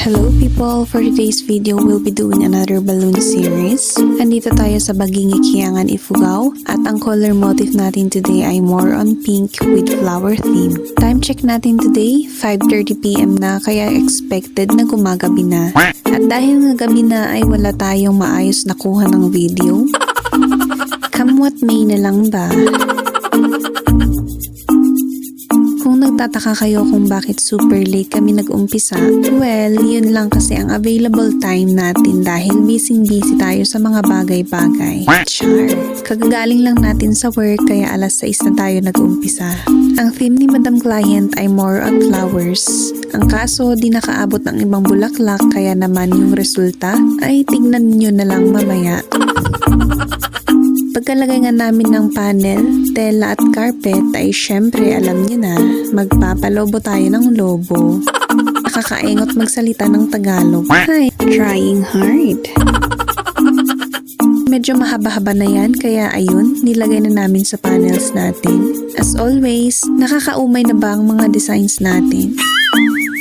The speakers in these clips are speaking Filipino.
Hello people! For today's video, we'll be doing another balloon series. Andito tayo sa Bagingi Kiangan, Ifugao at ang color motif natin today ay more on pink with flower theme. Time check natin today, 5:30 PM na kaya expected na gumagabi na. At dahil nga gabi na ay wala tayong maayos na kuha ng video. Come what may na lang ba? Kung nagtataka kayo kung bakit super late kami nag-umpisa, well, yun lang kasi ang available time natin dahil busy tayo sa mga bagay-bagay. Char! Kagagaling lang natin sa work kaya alas 6 na tayo nag-umpisa. Ang theme ni Madam Client ay more on flowers. Ang kaso, di nakaabot ng ibang bulaklak kaya naman yung resulta ay tignan nyo na lang mamaya. Pagkalagay nga namin ng panel, tela at carpet ay syempre alam niyo na, magpapalobo tayo ng lobo. Nakakaengot magsalita ng Tagalog. Hi, trying hard. Medyo mahaba-haba na yan kaya ayun, nilagay na namin sa panels natin. As always, nakakaumay na ba ang mga designs natin?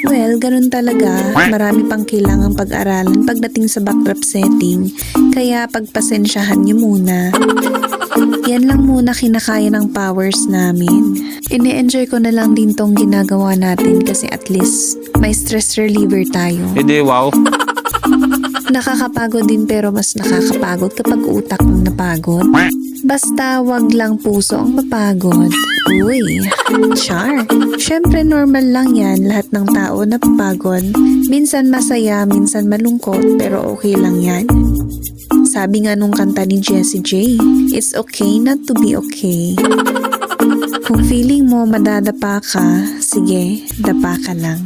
Well, ganun talaga. Marami pang kailangang pag-aralan pagdating sa backdrop setting. Kaya pagpasensyahan nyo muna. Yan lang muna kinakaya ng powers namin. Ine-enjoy ko na lang din tong ginagawa natin kasi at least may stress reliever tayo. Hindi, wow. Nakakapagod din pero mas nakakapagod kapag utak ang napagod. Basta wag lang puso ang mapagod. Uy, char. Syempre normal lang yan, lahat ng tao napapagod. Minsan masaya, minsan malungkot, pero okay lang yan. Sabi nga nung kanta ni Jessie J, it's okay not to be okay. Kung feeling mo madadapa ka, sige, dapa ka lang.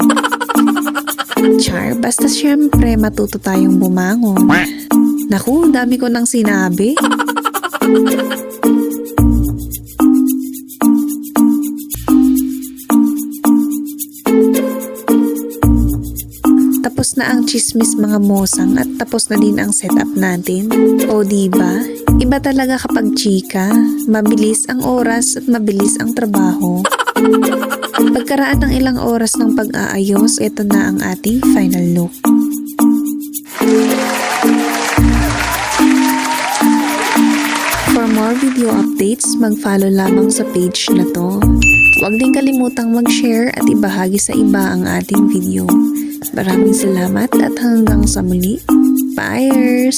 Char, basta syempre matuto tayong bumangon. Naku, dami ko nang sinabi. Tapos na ang chismis mga mosang at tapos na din ang setup natin. O diba? Iba talaga kapag chika, mabilis ang oras at mabilis ang trabaho. Pagkaraan ng ilang oras ng pag-aayos, ito na ang ating final look. For more video updates, mag-follow lamang sa page na to. Huwag din kalimutang mag-share at ibahagi sa iba ang ating video. Maraming salamat at hanggang sa muli. Bye!